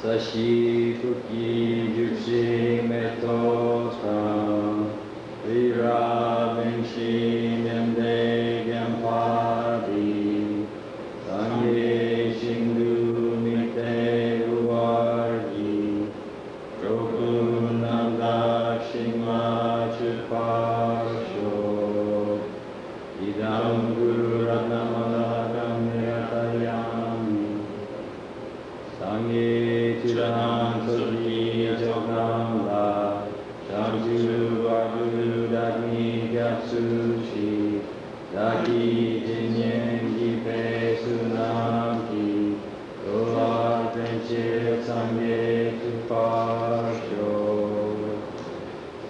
Tashi Kuki Juxi Metota Vira Benshi Nyamde Gyampadi Sangye Shindu Mite Uwargi Roku Nanda Shingma Chupasho Idam Guru Ratnamalakam Niratayami Sangye Chiranam Soti Jogam La Shamju Vagu Dagni Gyatsushi Dagi Jinyen Gipe Sunamki Dolar Venchir Sangye Tupasho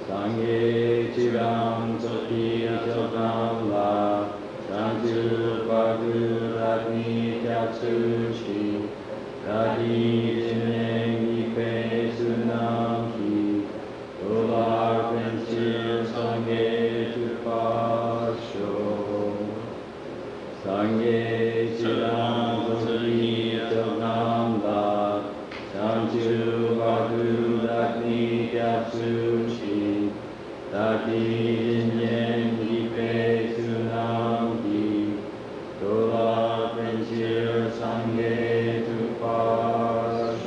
Sangye Chiram Soti Jogam La Shamju Vagu Dagni Gyatsushi Dagi Jinyen Gipe Sunamki Dolar Venchir Sangye Tupasho Sangye Chiram Soti Jogam La Shamju Vagu Dagni Gyatsushi Dagi Jinyen Gipe Sunamki Dolar Venchir Sangye Tupasho.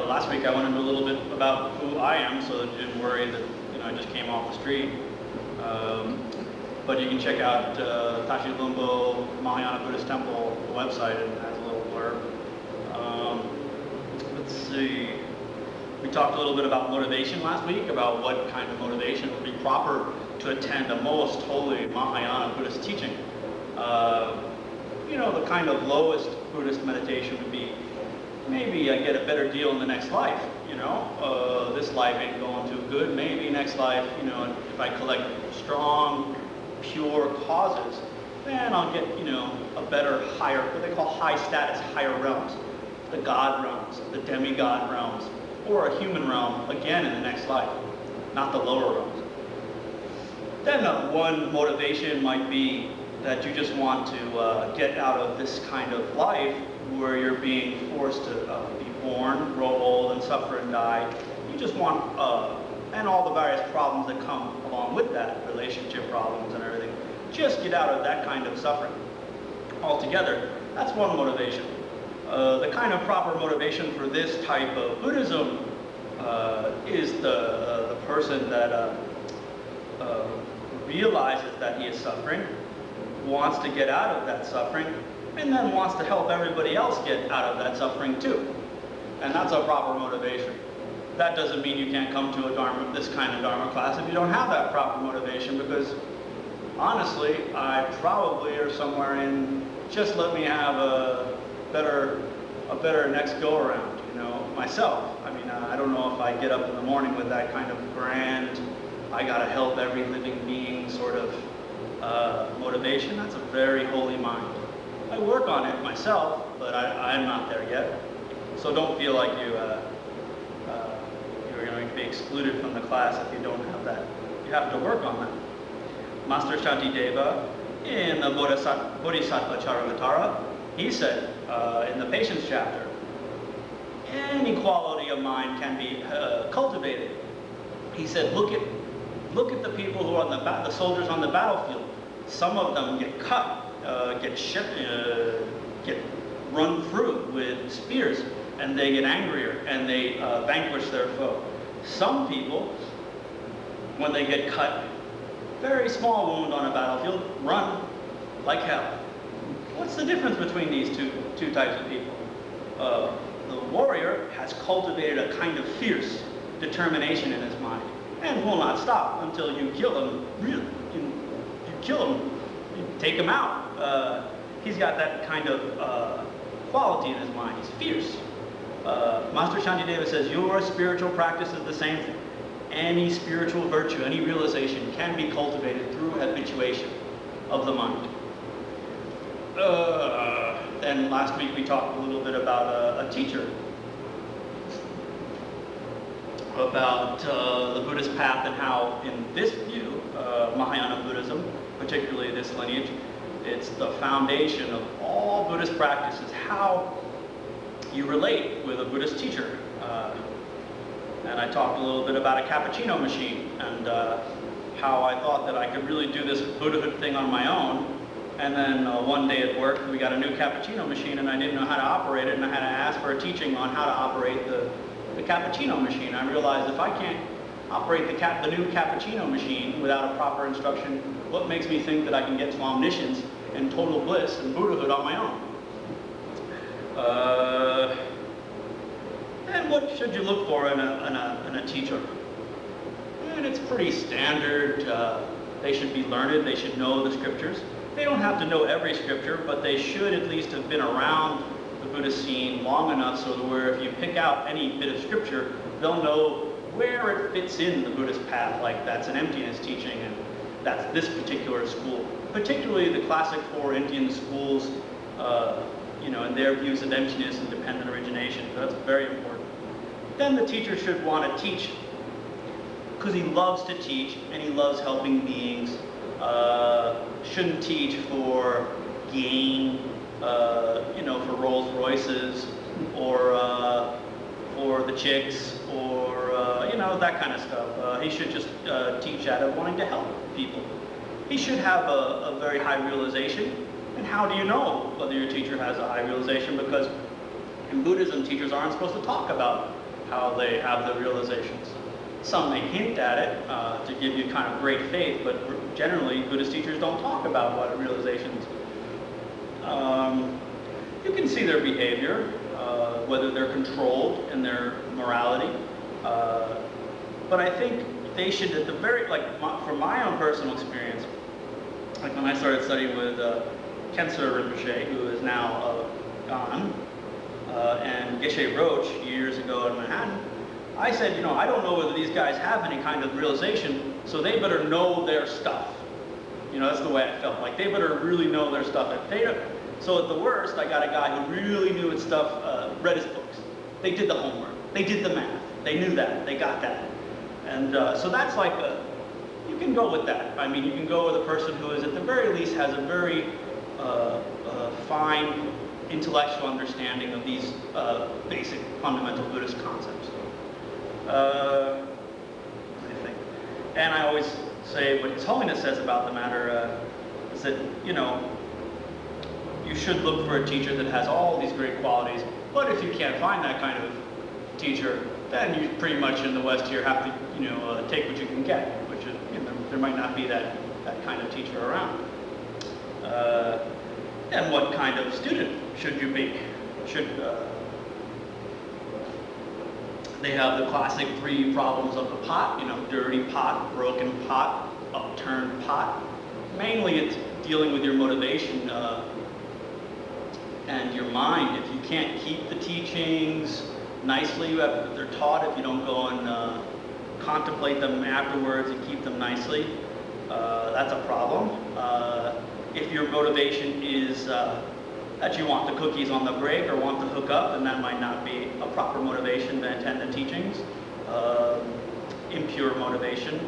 Last week I went into a little bit about who I am, so that you didn't worry that I just came off the street. But you can check out Tashi Lhunpo Mahayana Buddhist Temple website, and it has a little blurb. Let's see. We talked a little bit about motivation last week, about what kind of motivation would be proper to attend a most holy Mahayana Buddhist teaching. The kind of lowest Buddhist meditation would be, maybe I get a better deal in the next life, this life ain't going too good, maybe next life, if I collect strong, pure causes, then I'll get, a better, higher, what they call high status, higher realms, the God realms, the demigod realms, or a human realm, again in the next life, not the lower realms. Then one motivation might be that you just want to get out of this kind of life where you're being forced to be born, grow old, and suffer and die. You just want, and all the various problems that come along with that, relationship problems and everything, just get out of that kind of suffering altogether. That's one motivation. The kind of proper motivation for this type of Buddhism is the person that realizes that he is suffering, wants to get out of that suffering, and then wants to help everybody else get out of that suffering too. And that's a proper motivation. That doesn't mean you can't come to a Dharma, this kind of Dharma class if you don't have that proper motivation, because honestly, I probably are somewhere in, just let me have a better next go around, myself. I mean, I don't know if I get up in the morning with that kind of grand, I gotta help every living being sort of motivation. That's a very holy mind. I work on it myself, but I'm not there yet. So don't feel like you're going to be excluded from the class if you don't have that. You have to work on that. Master Shantideva, in the Bodhisattva Charavatara, he said in the patience chapter, any quality of mind can be cultivated. He said, look at the people who are the soldiers on the battlefield. Some of them get cut, get run through with spears, and they get angrier and they vanquish their foe. Some people, when they get cut, very small wound on a battlefield, run like hell. What's the difference between these two types of people? The warrior has cultivated a kind of fierce determination in his mind and will not stop until you kill him. Really, you kill him, you take him out. He's got that kind of quality in his mind. He's fierce. Master Shantideva says, your spiritual practice is the same thing. Any spiritual virtue, any realization can be cultivated through habituation of the mind. Then last week we talked a little bit about a teacher, about the Buddhist path and how, in this view, Mahayana Buddhism, particularly this lineage. It's the foundation of all Buddhist practices, how you relate with a Buddhist teacher. And I talked a little bit about a cappuccino machine and how I thought that I could really do this Buddhahood thing on my own. And then one day at work, we got a new cappuccino machine and I didn't know how to operate it, and I had to ask for a teaching on how to operate the cappuccino machine. I realized if I can't operate the new cappuccino machine without a proper instruction, what makes me think that I can get to omniscience and total bliss and Buddhahood on my own? And what should you look for in a teacher? And it's pretty standard. They should be learned, they should know the scriptures. They don't have to know every scripture, but they should at least have been around the Buddhist scene long enough so that where if you pick out any bit of scripture, they'll know where it fits in the Buddhist path, like that's an emptiness teaching and that's this particular school. Particularly the classic four Indian schools, and their views of emptiness and dependent origination. So that's very important. Then the teacher should want to teach because he loves to teach and he loves helping beings. Shouldn't teach for gain, for Rolls Royces or for the chicks or, that kind of stuff. He should just teach out of wanting to help people. He should have a very high realization. And how do you know whether your teacher has a high realization? Because in Buddhism, teachers aren't supposed to talk about how they have the realizations. Some may hint at it to give you kind of great faith, but generally Buddhist teachers don't talk about what realizations. You can see their behavior, whether they're controlled in their morality. But I think they should, at the very, from my own personal experience, like when I started studying with Khyentse Rinpoche, who is now gone, and Geshe Roach years ago in Manhattan, I said, I don't know whether these guys have any kind of realization, so they better know their stuff. That's the way I felt. Like, they better really know their stuff. If they don't, so at the worst, I got a guy who really knew his stuff, read his books. They did the homework. They did the math. They knew that. They got that. And so that's like you can go with that. I mean, you can go with a person who is, at the very least, has a very fine intellectual understanding of these basic fundamental Buddhist concepts. I think. And I always say what His Holiness says about the matter is that, you should look for a teacher that has all these great qualities, but if you can't find that kind of teacher, then you pretty much in the West here have to, take what you can get, which is, there might not be that kind of teacher around. And what kind of student should you be? They have the classic three problems of the pot, dirty pot, broken pot, upturned pot. Mainly it's dealing with your motivation and your mind. If you can't keep the teachings nicely, they're taught, if you don't go and contemplate them afterwards and keep them nicely, that's a problem. If your motivation is that you want the cookies on the break or want to hook up, then that might not be a proper motivation to attend the teachings. Impure motivation.